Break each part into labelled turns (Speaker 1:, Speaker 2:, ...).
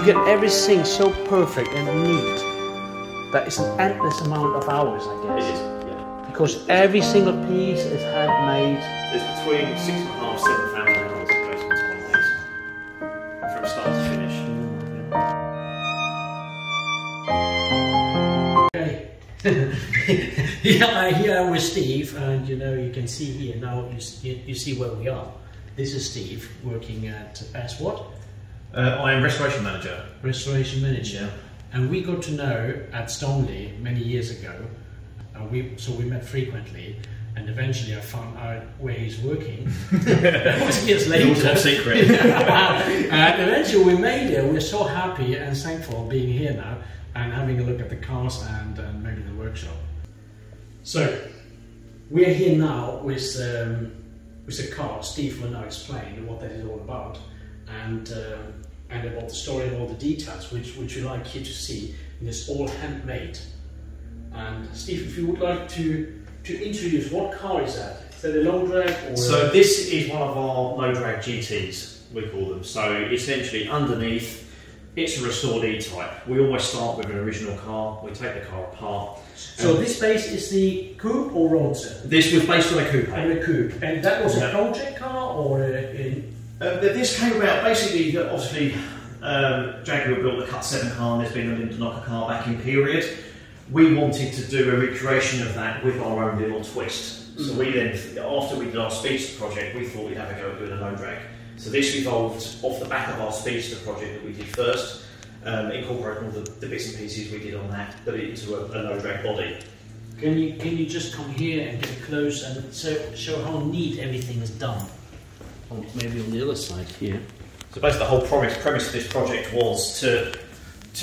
Speaker 1: get everything so perfect and neat that it's an endless amount of hours, I guess.
Speaker 2: It is, yeah.
Speaker 1: Because every single piece is handmade.
Speaker 2: There's between 6,500 and 7,000 hours that goes into one of these, from start to finish.
Speaker 1: Yeah, here I'm with Steve, and you can see here now. You see where we are. This is Steve working as what?
Speaker 2: I am restoration manager.
Speaker 1: Restoration manager, and we got to know at Stoneleigh many years ago. So we met frequently, and eventually I found out where he's working. That was years later.
Speaker 2: It was top secret.
Speaker 1: And eventually we made it. We're so happy and thankful being here now and having a look at the cars and maybe the workshop. So we're here now with a car. Steve will now explain what that is all about and about the story and all the details which we like you to see. And it's all handmade. And Steve, if you would like to introduce, what car is that? Is that a low drag? Or
Speaker 2: so this is one of our low drag GTs, we call them. So essentially underneath, it's a restored E-type. We always start with an original car. We take the car apart.
Speaker 1: So this base is the coupe or roadster?
Speaker 2: This was based on a coupe.
Speaker 1: On a coupe, and that was a project car or
Speaker 2: this came about basically. Obviously, Jaguar built the Cut 7 car, and there's been a Lindonocker car back in period. We wanted to do a recreation of that with our own little twist. So we then, after we did our Speedster project, we thought we'd have a go at doing a low drag. So this evolved off the back of our Speedster project that we did first, incorporating all the bits and pieces we did on that, put it into a low drag body.
Speaker 1: Can you just come here and get close and show how neat everything is done? Or maybe on the other side here.
Speaker 2: So basically the whole premise of this project was to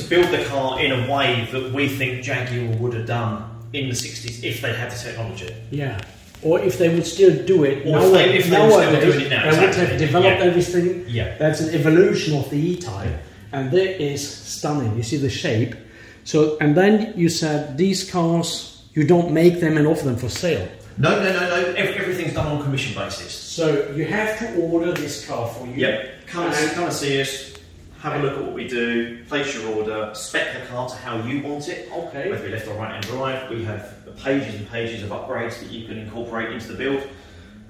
Speaker 2: build the car in a way that we think Jaguar would have done in the 60s if they had the technology.
Speaker 1: Yeah. Or if they would still do it
Speaker 2: or if they were still doing it now.
Speaker 1: They would have developed everything.
Speaker 2: Yeah.
Speaker 1: That's an evolution of the E-type. And that is stunning. You see the shape. So, and then you said these cars, you don't make them and offer them for sale.
Speaker 2: No. Everything's done on commission basis.
Speaker 1: So you have to order this car for you.
Speaker 2: Yep. Come and see us. Have a look at what we do. Place your order. Spec the car to how you want it.
Speaker 1: Okay.
Speaker 2: Whether left or right-hand drive. We have pages and pages of upgrades that you can incorporate into the build,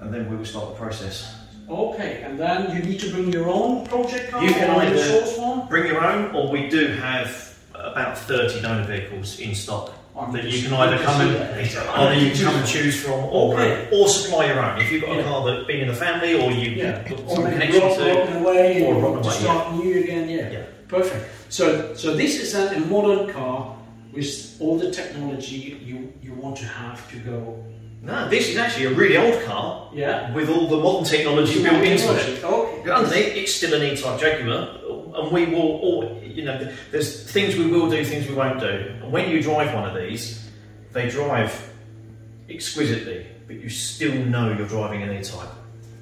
Speaker 2: and then we will start the process.
Speaker 1: Okay. And then you need to bring your own project car.
Speaker 2: You can either
Speaker 1: source one.
Speaker 2: Bring your own, or we do have about 30 donor vehicles in stock. That you can either come and choose from, or supply your own. If you've got a car that's been in the family, or you've got some connection to, or rotten away,
Speaker 1: start new again. Yeah, perfect. So this is a modern car with all the technology you want to have to go.
Speaker 2: No, this is actually a really old car.
Speaker 1: Yeah.
Speaker 2: With all the modern technology built into it.
Speaker 1: Okay.
Speaker 2: Underneath, it's still an E-type Jaguar, and we will there's things we will do, things we won't do. And when you drive one of these, they drive exquisitely, but you still know you're driving an E-type.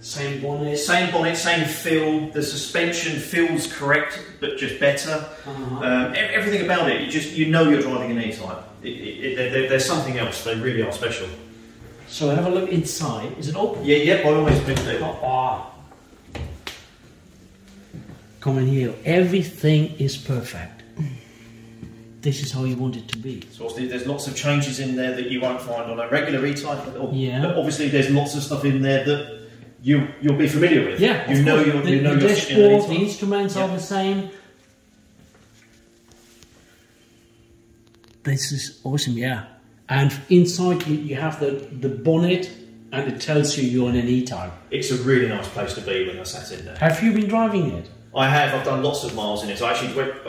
Speaker 1: Same bonnet,
Speaker 2: same feel. The suspension feels correct, but just better. Everything about it, you know you're driving an E-type. There's something else. They really are special.
Speaker 1: So have a look inside. Is it open?
Speaker 2: Yeah, by all means, please do.
Speaker 1: Come in here. Everything is perfect. This is how you want it to be.
Speaker 2: So obviously there's lots of changes in there that you won't find on a regular E-type. But obviously there's lots of stuff in there that you'll be familiar with.
Speaker 1: Yeah,
Speaker 2: you know you're
Speaker 1: the dashboard, the instruments are the same. This is awesome, yeah. And inside you have the bonnet, and it tells you you're in an E-type.
Speaker 2: It's a really nice place to be when I sat in there.
Speaker 1: Have you been driving it?
Speaker 2: I have. I've done lots of miles in it. I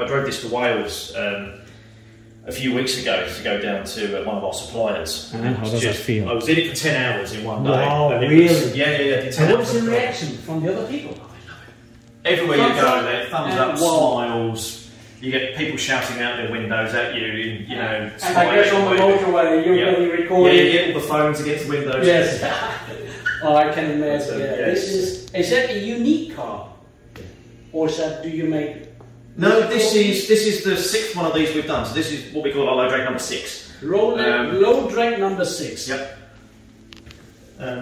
Speaker 2: drove this to Wales a few weeks ago to go down to one of our suppliers.
Speaker 1: And how does that feel?
Speaker 2: I was in it for 10 hours in one day.
Speaker 1: Wow, really?
Speaker 2: Yeah.
Speaker 1: And what was the reaction from the other people?
Speaker 2: Everywhere you go, they're thumbs up, smiles. You get people shouting out their windows at you,
Speaker 1: And I guess on the motorway, you're getting recorded.
Speaker 2: Yeah, you get all the phones against the windows.
Speaker 1: Yes. Oh, I can imagine. So, Is that a unique car? Or do you make...
Speaker 2: No, this is the 6th one of these we've done. So this is what we call our low drag number 6.
Speaker 1: Low drag number 6.
Speaker 2: Yep.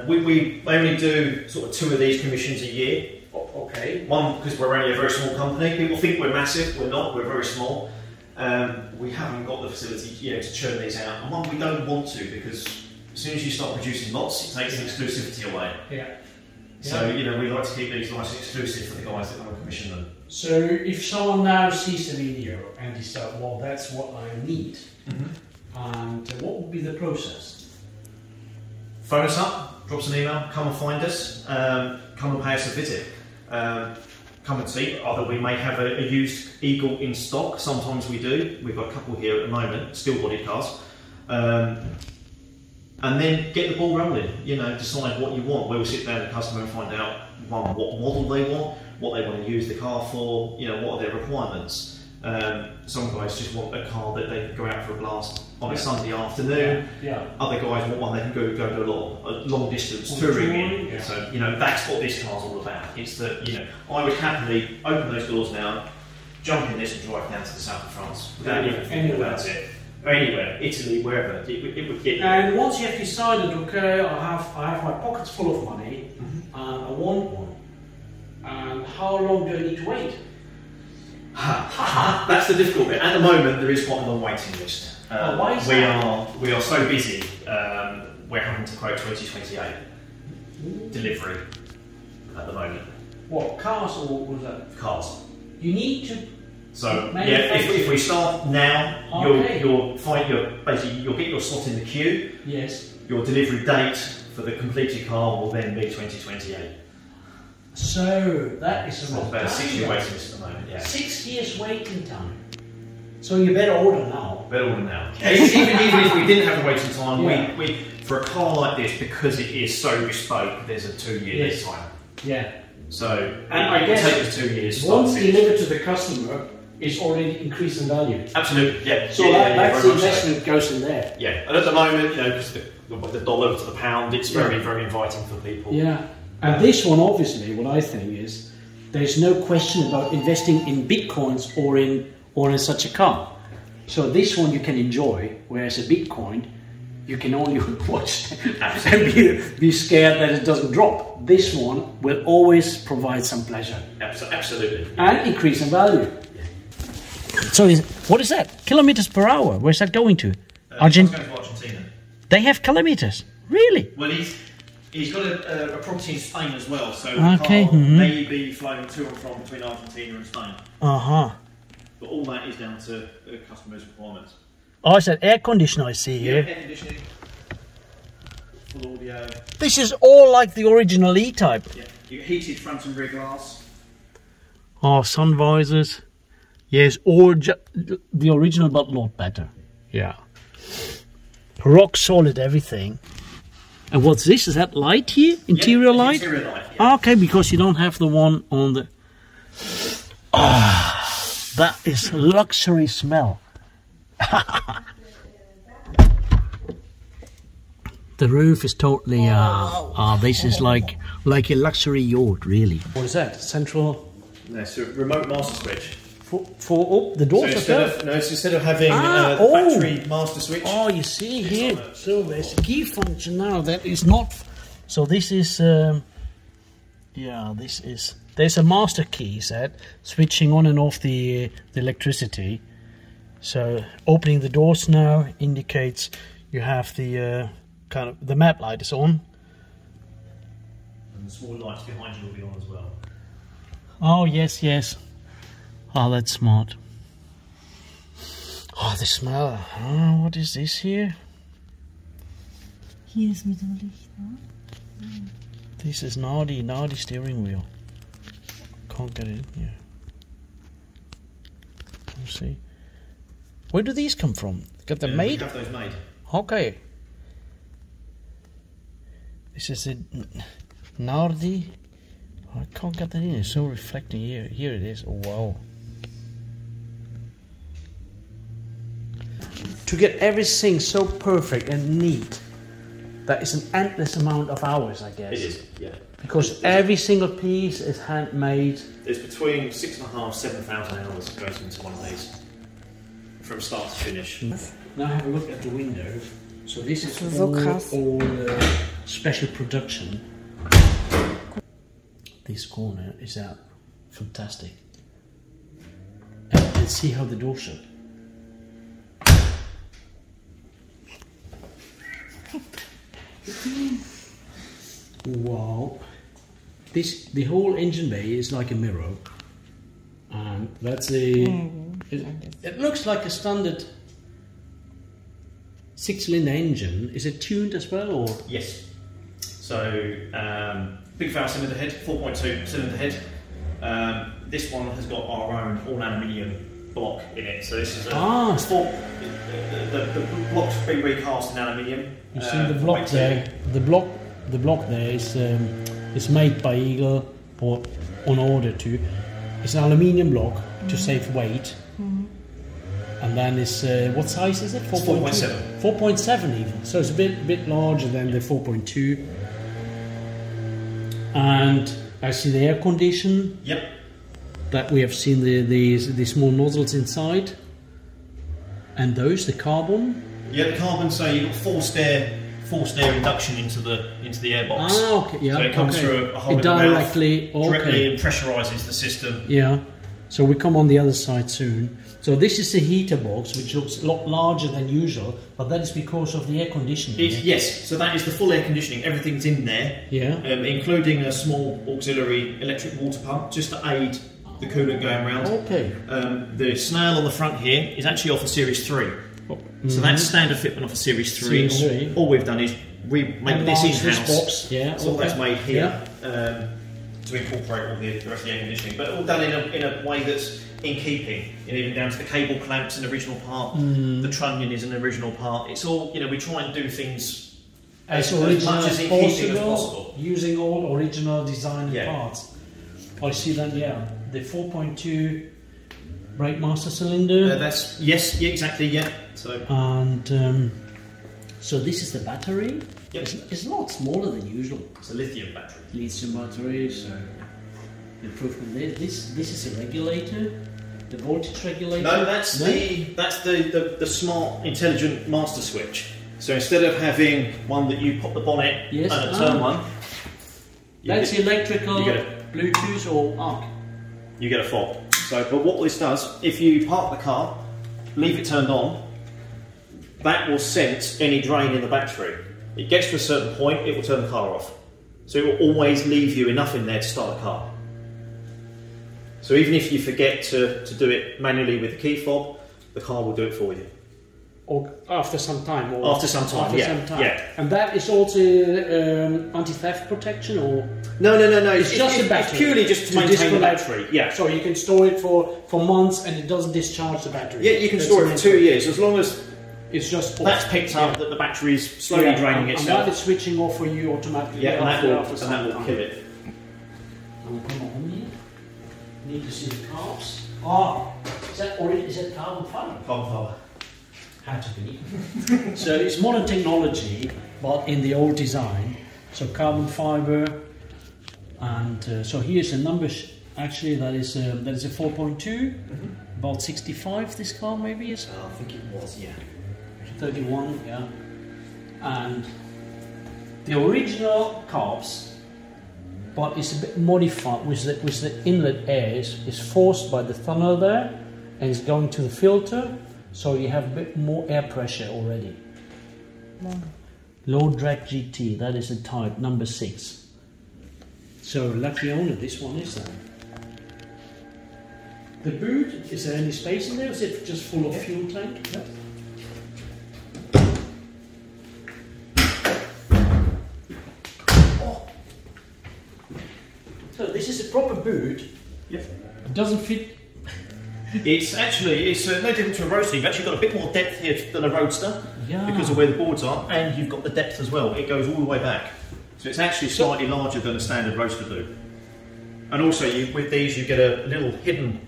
Speaker 2: We only do sort of 2 of these commissions a year.
Speaker 1: Okay.
Speaker 2: One, because we're only a very small company. People think we're massive. We're not. We're very small. We haven't got the facility, to churn these out. And one, we don't want to, because as soon as you start producing lots, it takes the exclusivity away.
Speaker 1: Yeah.
Speaker 2: So, we like to keep these nice and exclusive for the guys that come and commission them.
Speaker 1: So, if someone now sees the video and decides, well, that's what I need, and what would be the process?
Speaker 2: Phone us up, drop us an email, come and find us, come and pay us a visit. Come and see. Either we may have a used Eagle in stock, sometimes we do. We've got a couple here at the moment, steel bodied cars. And then get the ball rolling, decide what you want. We'll sit down with the customer and find out, one, what model they want, what they want to use the car for, what are their requirements. Some guys just want a car that they can go out for a blast on a Sunday afternoon. Other guys want one they can go do a long distance touring in. So, that's what this car's all about. It's that, I would happily open those doors now, jump in this and drive down to the south of France without even thinking about it. Anywhere, Italy, wherever, it would get.
Speaker 1: And once you have decided, okay, I have my pockets full of money, and I want one, and how long do I need to wait?
Speaker 2: That's the difficult bit. At the moment, there is quite a long waiting list.
Speaker 1: Why is that?
Speaker 2: We are so busy. We're having to quote 2028 delivery at the moment.
Speaker 1: What, cars or was that?
Speaker 2: Cars.
Speaker 1: You need to.
Speaker 2: So if we start now, you'll get your slot in the queue.
Speaker 1: Yes.
Speaker 2: Your delivery date for the completed car will then be 2028.
Speaker 1: So that is
Speaker 2: about a 6-year waiting list at the moment. Yeah.
Speaker 1: 6 years waiting time. So you better order now.
Speaker 2: Better order now. even if we didn't have the waiting time, we for a car like this, because it is so bespoke, there's a 2-year lead time.
Speaker 1: Yeah.
Speaker 2: So
Speaker 1: and I guess
Speaker 2: take us 2 years.
Speaker 1: Once delivered to the customer, it's already increased in value.
Speaker 2: Absolutely, yeah.
Speaker 1: So that's the investment goes in there.
Speaker 2: Yeah, and at the moment, because the dollar to the pound, it's very, very inviting for people.
Speaker 1: Yeah, and this one, obviously, what I think is, there's no question about investing in bitcoins or in such a car. So this one you can enjoy, whereas a bitcoin, you can only watch and be scared that it doesn't drop. This one will always provide some pleasure.
Speaker 2: Absolutely.
Speaker 1: And increase in value. So what is that? Kilometers per hour? Where's that going to?
Speaker 2: Argentina.
Speaker 1: They have kilometers? Really?
Speaker 2: Well, he's got a property in Spain as well, so the car
Speaker 1: Okay.
Speaker 2: may be flown to and from between Argentina and Spain. But all that is down to customers' requirements.
Speaker 1: Oh, it's an air conditioner I see here.
Speaker 2: Air conditioning, full audio.
Speaker 1: This is all like the original E-Type.
Speaker 2: Yeah, you get heated front and rear glass.
Speaker 1: Oh, sun visors. Yes, or the original, but a lot better. Yeah. Rock solid everything. And what's this? Is that light here? Interior light?
Speaker 2: Interior light, yeah.
Speaker 1: Okay, because you don't have the one on the... that is luxury smell. The roof is totally... this is like a luxury yacht, really. What is that? Central...
Speaker 2: That's a remote master switch.
Speaker 1: For the doors
Speaker 2: instead of having the factory master switch.
Speaker 1: Oh, you see here. So there's a key function now that is not. So this is. This is. There's a master key set switching on and off the electricity. So opening the doors now indicates you have the kind of the map light is on.
Speaker 2: And the small lights behind you will be on as well.
Speaker 1: Oh yes, yes. Oh, that's smart. Oh, the smell. Oh, what is this here?
Speaker 3: Hier ist mit dem Licht, ne?
Speaker 1: This is naughty steering wheel. Can't get it in here. Let's see. Where do these come from? Got them made?
Speaker 2: We have those made.
Speaker 1: Okay. This is a Nardi. I can't get that in. It's so reflecting here. Here it is. Oh, wow. To get everything so perfect and neat, that is an endless amount of hours, I guess.
Speaker 2: It is, yeah.
Speaker 1: Because every single piece is handmade.
Speaker 2: There's between 6,500 7,000 hours that goes into one of these, from start to finish.
Speaker 1: Now have a look at the window. So this is
Speaker 3: So krass.
Speaker 1: all special production. this corner is out. Fantastic. And see how the door shut. Wow. The whole engine bay is like a mirror. And that's it looks like a standard 6-cylinder engine. Is it tuned as well, or?
Speaker 2: Yes. So big 5-cylinder head, 4.2 cylinder head. This one has got our own all aluminium block in it. So this is the block's been recast in aluminium.
Speaker 1: You see the block there. The block there is made by EAGLE or on order to. It's an aluminium block to save weight. And then it's what size is it?
Speaker 2: 4.7.
Speaker 1: 4.7 even. So it's a bit larger than the 4.2. And I see the air condition.
Speaker 2: Yep.
Speaker 1: That we have seen the small nozzles inside. And those, the carbon.
Speaker 2: Yeah, the carbon. So you've got forced air induction into the airbox.
Speaker 1: Ah, okay. Yeah.
Speaker 2: So it comes through a hole in the
Speaker 1: directly
Speaker 2: and pressurizes the system.
Speaker 1: Yeah. So we come on the other side soon. So this is the heater box, which looks a lot larger than usual, but that is because of the air conditioning.
Speaker 2: Yes, so that is the full air conditioning. Everything's in there, including a small auxiliary electric water pump, just to aid the coolant going around.
Speaker 1: Okay.
Speaker 2: The snail on the front here is actually off the Series 3. So that's standard fitment off the Series 3. All we've done is we make this in-house. So all that's made here to incorporate all the rest of the air conditioning, but all done in a way that's in keeping, even down to the cable clamps an original part, the trunnion is an original part. It's all, we try and do things
Speaker 1: as much as in keeping as possible, using all original design parts. I see that, the 4.2 brake master cylinder.
Speaker 2: Exactly. So
Speaker 1: and so this is the battery. Yep. It's a lot smaller than usual.
Speaker 2: It's a lithium battery.
Speaker 1: Lithium battery, so improvement there. This is a regulator, the voltage regulator.
Speaker 2: No, that's the smart intelligent master switch. So instead of having one that you pop the bonnet and a turn one,
Speaker 1: that's electrical, Bluetooth or ARC.
Speaker 2: You get a fob. So, but what this does, if you park the car, leave it turned on, that will sense any drain in the battery. It gets to a certain point, it will turn the car off. So it will always leave you enough in there to start the car. So even if you forget to do it manually with the key fob, the car will do it for you.
Speaker 1: Or after some time.
Speaker 2: After some time.
Speaker 1: And that is also anti-theft protection, or?
Speaker 2: No.
Speaker 1: It's just a battery.
Speaker 2: It's purely just to maintain the battery. Yeah.
Speaker 1: So you can store it for months and it doesn't discharge the battery.
Speaker 2: Yeah, you can store it for 2 years as long as
Speaker 1: it's just
Speaker 2: that's picked up that the battery is slowly draining itself.
Speaker 1: And that is switching off for you automatically.
Speaker 2: Yeah, and that will kill it.
Speaker 1: And we'll come on here. Need to see the carbs. Oh, is that carbon fibre?
Speaker 2: Carbon fibre.
Speaker 1: Had to be. So it's modern technology, but in the old design. So carbon fibre, and so here's the numbers. Actually, that is a 4.2, about 65. This car maybe is.
Speaker 2: I think it was,
Speaker 1: 31, and the original carbs, but it's a bit modified with the inlet air is forced by the funnel there, and it's going to the filter. So you have a bit more air pressure already. Low drag GT, that is the type, number 6. So lucky owner, this one is that. The boot, is there any space in there? Is it just full of fuel tank? Yep. Oh. So this is a proper boot.
Speaker 2: Yep.
Speaker 1: It doesn't fit.
Speaker 2: It's no different to a roadster. You've actually got a bit more depth here than a roadster because of where the boards are, and you've got the depth as well. It goes all the way back, so it's actually slightly larger than a standard roadster boot. And also, with these, you get a little hidden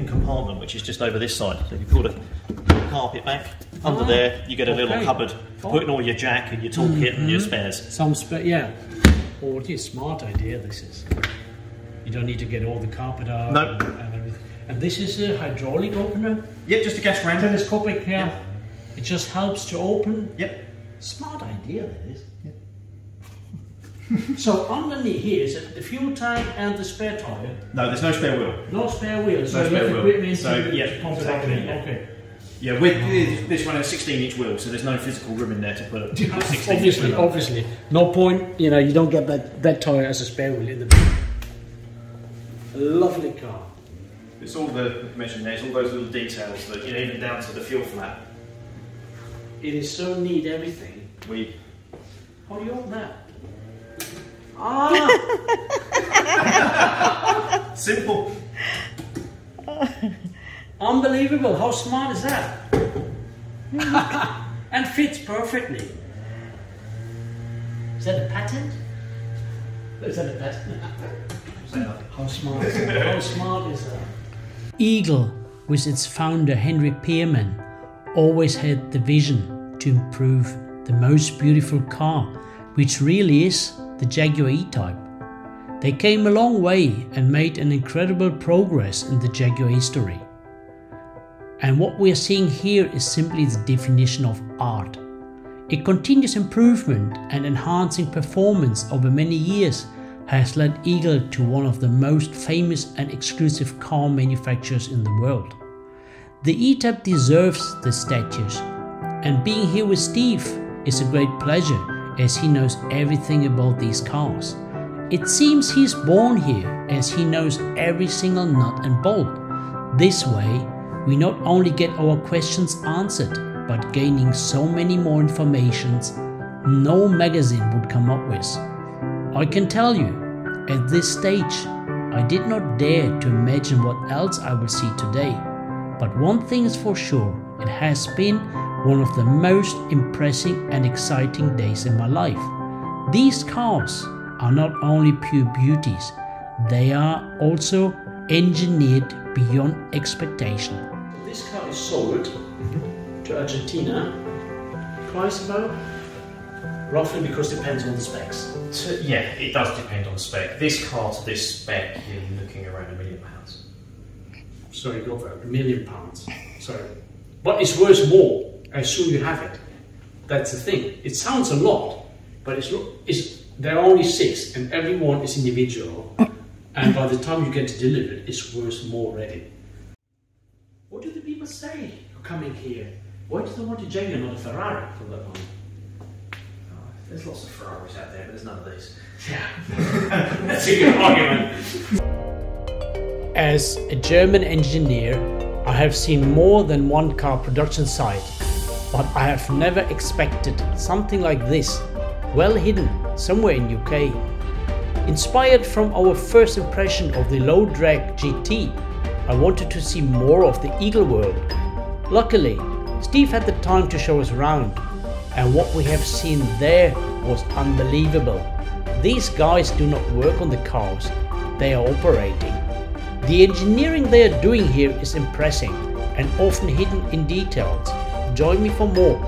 Speaker 2: compartment which is just over this side. So if you pull the carpet back under there, you get a little cupboard for putting all your jack and your toolkit and your spares.
Speaker 1: Oh, what a smart idea this is. You don't need to get all the carpet out.
Speaker 2: No.
Speaker 1: And everything. And this is a hydraulic opener?
Speaker 2: Yeah, just a gas ram.
Speaker 1: Telescopic, It just helps to open?
Speaker 2: Yep.
Speaker 1: Smart idea, that is. So underneath here is it the fuel tank and the spare tyre?
Speaker 2: No, there's no spare wheel.
Speaker 1: No spare wheel. So
Speaker 2: No spare wheel.
Speaker 1: equipment
Speaker 2: So,
Speaker 1: to
Speaker 2: yeah,
Speaker 1: pump it
Speaker 2: exactly,
Speaker 1: up in.
Speaker 2: yeah.
Speaker 1: Okay.
Speaker 2: Yeah, with this one a 16-inch wheel, so there's no physical room in there to put a 16-inch wheel on.
Speaker 1: Obviously. No point, you know, you don't get that tyre as a spare wheel in the back. A lovely car.
Speaker 2: It's all the mentioned there, it's all those little details that, you know, even down to the fuel flap.
Speaker 1: It is so neat, everything. How do you open that? Ah!
Speaker 2: Simple.
Speaker 1: Unbelievable, how smart is that? And fits perfectly. Is that a patent? Is that a patent? How smart is that? How smart is that? EAGLE, with its founder Henry Pearman, always had the vision to improve the most beautiful car, which really is the Jaguar E-Type. They came a long way and made an incredible progress in the Jaguar history. And what we are seeing here is simply the definition of art. A continuous improvement and enhancing performance over many years has led EAGLE to one of the most famous and exclusive car manufacturers in the world. The E-Type deserves the status, and being here with Steve is a great pleasure as he knows everything about these cars. It seems he's born here as he knows every single nut and bolt. This way, we not only get our questions answered, but gaining so many more informations no magazine would come up with. I can tell you, at this stage, I did not dare to imagine what else I will see today. But one thing is for sure, it has been one of the most impressive and exciting days in my life. These cars are not only pure beauties, they are also engineered beyond expectation. This car is sold to Argentina. Price about? Roughly, because it depends on the specs.
Speaker 2: Yeah, it does depend on spec. This car to this spec, you're looking around £1 million.
Speaker 1: So you go for £1 million. So, but it's worth more as soon as you have it. That's the thing. It sounds a lot, but there are only 6, and every one is individual. And by the time you get it delivered, it's worth more already. What do the people say who come in here? Why do they want a Jaguar, not a Ferrari, for that one?
Speaker 2: There's lots of Ferraris out there, but there's none of these.
Speaker 1: Yeah, that's a good argument. As a German engineer, I have seen more than one car production site, but I have never expected something like this, well hidden somewhere in UK. Inspired from our first impression of the low drag GT, I wanted to see more of the EAGLE world. Luckily, Steve had the time to show us around, and what we have seen there was unbelievable. These guys do not work on the cars, they are operating. The engineering they are doing here is impressive and often hidden in details. Join me for more.